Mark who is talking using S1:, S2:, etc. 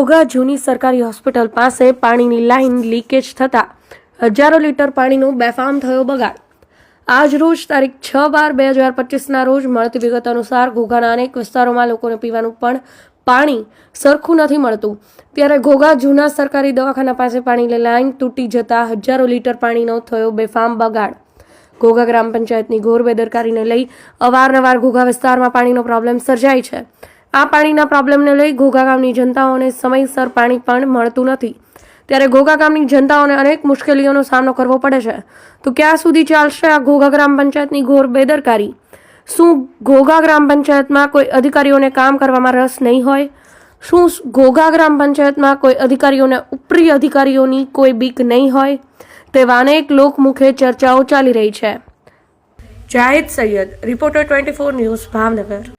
S1: ઘોઘા જૂની સરકારી હોસ્પિટલ પાસે પાણીની લાઇન લીકેજ થતાં હજારો લીટર પાણીનો બેફામ થયો બગાડ। આજ રોજ તારીખ 6/12/2025ના રોજ મળતી વિગત અનુસાર ઘોઘાના અનેક વિસ્તારોમાં લોકોને પીવાનું પણ પાણી સરખું નથી મળતું, ત્યારે ઘોઘા જૂના સરકારી દવાખાના પાસે પાણીની લાઇન તૂટી જતા હજારો લીટર પાણીનો થયો બેફામ બગાડ। ઘોઘા ગ્રામ પંચાયતની ઘોર બેદરકારીને લઈ અવારનવાર ઘોઘા વિસ્તારમાં પાણીનો પ્રોબ્લેમ સર્જાય છે। આ પાણીના પ્રોબ્લેમને લઈ ઘોઘા ગામની જનતાઓને સમયસર પાણી પણ મળતું નથી, ત્યારે ઘોઘા ગામની જનતાઓને અનેક મુશ્કેલીઓનો સામનો કરવો પડે છે। તો ક્યાં સુધી ચાલશે આ ઘોઘા ગ્રામ પંચાયતની ઘોર બેદરકારી? શું ઘોઘા ગ્રામ પંચાયતમાં કોઈ અધિકારીઓને કામ કરવામાં રસ નહીં હોય? શું ઘોઘા ગ્રામ પંચાયતમાં કોઈ અધિકારીઓને ઉપરી અધિકારીઓની કોઈ બીક નહીં હોય? તેવા અનેક લોકમુખે ચર્ચાઓ ચાલી રહી છે। Zahid Syed, reporter 24 news, Bhavnagar.